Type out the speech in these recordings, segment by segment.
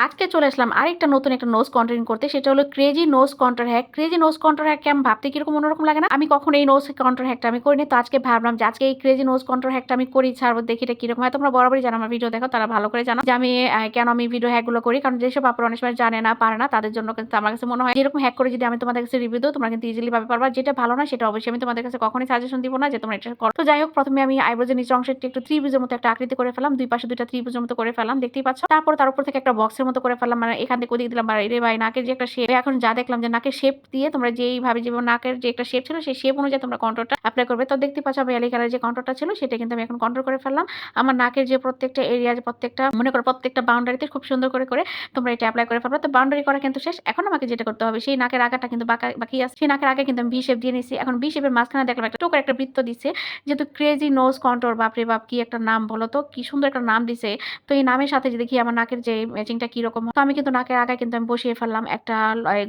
আজকে চলে আসলাম আরেকটা নতুন একটা নোজ কন্ট্রোলিং করতে, সেটা হলো crazy nose control hack. Crazy nose control হ্যাককে আমি ভাবতে কিরকম অন্যরকম লাগে না? আমি কখনো এই নোজ কন্ট্রোর হ্যাকটা আমি করিনি, তো আজকে ভাবলাম যে আজকে এই ক্রেজি নোজ কন্ট্রোর হ্যাকটা আমি করি, ছাড়বো, দেখি এটা কিরকম হয়। তোমরা বরাবরই জানো, আমার ভিডিও দেখো, তারা ভালো করে জানো যে আমি কেন আমি ভিডিও হ্যাকগুলো করি। কারণ যেসব আপুরা অনেক সময় জানে না, পারে না, তাদের জন্য কিন্তু আমার কাছে মনে হয় যেরকম হ্যাক করে যদি আমি তোমাদের কাছে রিভিউ দিই, তোমরা কিন্তু ইজিলি ভাবে পারবা। যেটা ভালো না সেটা অবশ্যই আমি তোমাদের কাছে কখনোই সাজেশন দিব না যে তোমরা এটা করো। তো যাই হোক, প্রথমে আমি আইব্রোজের নিচের অংশটা একটু ত্রিভুজের মতো একটা আকৃতি করে ফেলাম, দুই পাশে দুইটা ত্রিভুজের মতো করে ফেলাম, দেখতেই পাচ্ছ। তারপর তার উপর থেকে একটা বক্সের মতো করে ফেললাম, মানে এখান থেকে ওদিকে দিলাম। রে ভাই, নাকের যে একটা শেপ, এখন যা দেখলাম যে নাকের শেপ দিয়ে তোমরা যেইভাবে যে নাকের যে একটা শেপ ছিল সেই শেপ অনুযায়ী তোমরা কন্ট্রোলটা অ্যাপ্লাই করবে। তো দেখতে পাচ্ছ আমি এলি কালার যে কন্ট্রোলটা ছিল সেটা কিন্তু আমি এখন কন্ট্রোল করে ফেললাম। আমার নাকের যে প্রত্যেকটা এরিয়া, যে প্রত্যেকটা মনে করো প্রত্যেকটা বাউন্ডারিতে খুব সুন্দর করে করে তোমরা এটা অ্যাপ্লাই করে ফেলবে। তো বাউন্ডারি করা কিন্তু শেষ। এখন আমাকে যেটা করতে হবে, সেই নাকের আগাটা কিন্তু বাকি আছে, সেই নাকের আগে কিন্তু আমি ভি শেপ দিয়ে নিছি। এখন ভি শেপের মাঝখানে দেখলাম একটা টোকার একটা বৃত্ত দিছে, যেহেতু ক্রেজি নোজ কন্ট্রোল, বাপরে বাপ কি একটা নাম বলো তো, কি সুন্দর একটা নাম দিছে। তো এই নামের সাথে যে দেখি আমার নাকের যে ম্যাচিংটা কিরকম, তো আমি কিন্তু নাকের আগায় কিন্তু আমি বসিয়ে ফেললাম একটা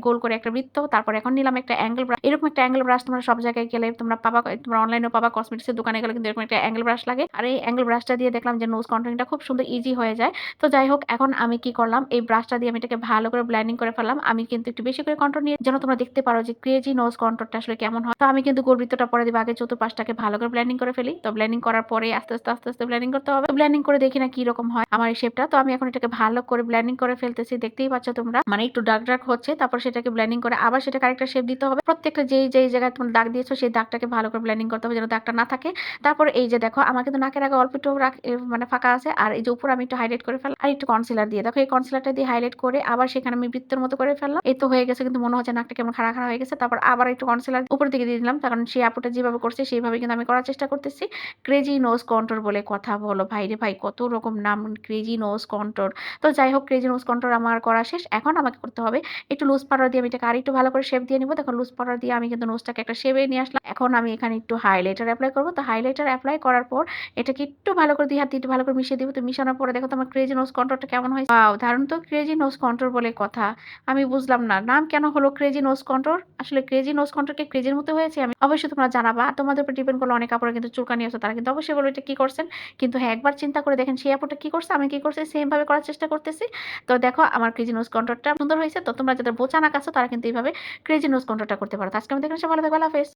গোল করে একটা বৃত্ত। তারপর এখন নিলাম একটা অ্যাঙ্গেল ব্রাশ। এরকম একটা অ্যাঙ্গেল ব্রাশ তোমরা সব জায়গায় গেলে তোমরা পাবা, তোমরা অনলাইনেও পাবা, কসমেটিক্সের দোকানে গেলে কিন্তু এরকম একটা অ্যাঙ্গেল ব্রাশ লাগে। আর এই অ্যাঙ্গেল ব্রাশটা দিয়ে দেখলাম যে নোজ কন্ট্রোলিংটা খুব সুন্দর ইজি হয়ে যায়। তো যাই হোক, এখন আমি কি করলাম, এই ব্রাশটা দিয়ে আমি এটাকে ভালো করে ব্লেন্ডিং করে ফেললাম। আমি কিন্তু একটু বেশি করে কন্ট্রোল নিয়ে, যেন তোমরা দেখতে পারো যে ক্রেজি নোজ কন্ট্রোলটা আসলে কেমন হয়। তো আমি কিন্তু গোল বৃত্তটা পরে দিব, আগে চতুর্পাশটাকে ভালো করে ব্লেন্ডিং করে ফেলি। তো ব্লেন্ডিং করার পরে আস্তে আস্তে আস্তে আস্তে ব্লেন্ডিং করতে হবে। তো ব্লেন্ডিং করে দেখি না কি রকম হয় আমার এই শেপটা। তো আমি এখন এটাকে ভালো করে ব্লেন্ডিং করে ফেলতেছি, দেখতেই পাচ্ছ তোমরা, মানে একটু ডার্ক ডার্ক হচ্ছে। তারপর সেটাকে ব্লেন্ডিং করে আবার সেটাকে আরেকটা শেপ দিতে হবে। প্রত্যেকটা যেই জায়গায় তোমরা দাগ দিয়েছো সেই দাগটাকে ভালো করে ব্লেন্ডিং করতে হবে, যেন দাগটা না থাকে। তারপর এই যে দেখো, আমার কিন্তু নাকের আগে অল্প একটু মানে ফাঁকা আছে, আর এই যে উপর আমি একটু হাইলাইট করে ফেললাম, আর একটু কনসিলার দিয়ে দেখো, এই কনসিলারটা দিয়ে হাইলাইট করে আবার সেখানে আমি বৃত্তের মতো করে ফেললাম। এই তো হয়ে গেছে, কিন্তু মনে হচ্ছে নাকটা কেমন খাড়া খাড়া হয়ে গেছে। তারপর আবার একটু কনসিলার উপর দিকে দিয়ে দিলাম, কারণ সেই আপুটা যেভাবে করছে সেইভাবে কিন্তু আমি করার চেষ্টা করতেছি। ক্রেজি নোজ কন্ট্রোল বলে কথা বলো ভাই রে ভাই, কত রকম নাম, ক্রেজি নোজ কন্ট্রোল। তো যাই হোক, ক্রেজি নোজ কন্ট্রোল আমার করা শেষ। এখন আমাকে করতে হবে একটু লুজ পাউডার দিয়ে আমি এটাকে আরেকটু ভালো করে শেপ দিয়ে নিব। দেখো লুজ পাউডার দিয়ে আমি কিন্তু নোজটাকে একটা শেপে নিয়ে আসলাম। এখন আমি এখানে একটু হাইলাইটার অ্যাপ্লাই করবো। তো হাইলাইটার অ্যাপ্লাই করার পর এটাকে একটু ভালো করে দুই হাত দিয়ে একটু ভালো করে মিশিয়ে দিব। তো মিশানোর পরে দেখো তোমার ক্রেজি নোজ কন্ট্রোলটা কেমন হয়। ওয়াও, দারুণ তো, ক্রেজি নোজ কন্ট্রোল বলে কথা। আমি বুঝলাম না নাম কেন হলো ক্রেজি নোজ কন্ট্রোল। আসলে ক্রেজি নোজ কন্ট্রোলকে ক্রেজির মতো হয়েছে, আমি অবশ্যই তোমরা জানাবা। আর তোমাদের উপর ডিপেন্ড করলে অনেক আপুরা কিন্তু চুলকানি আছে, তারা কিন্তু অবশ্যই বলো এটা কি করছেন। কিন্তু হ্যাঁ, একবার চিন্তা করে দেখেন সেই আপুটা কি করছে, আমি কি করছি, সেম ভাবে করার চেষ্টা করতেছি। তো দেখো আমার ক্রেজি নোজ কন্ট্রোলটা সুন্দর হয়েছে। তো তোমরা যাদের বোঝা না কাছো তারা কিন্তু এইভাবে ক্রেজি নোজ কন্ট্রোলটা করতে পারো। তো আজকে আমি দেখলাম, সে ভালো থাকবে, আল্লাহ হাফেজ।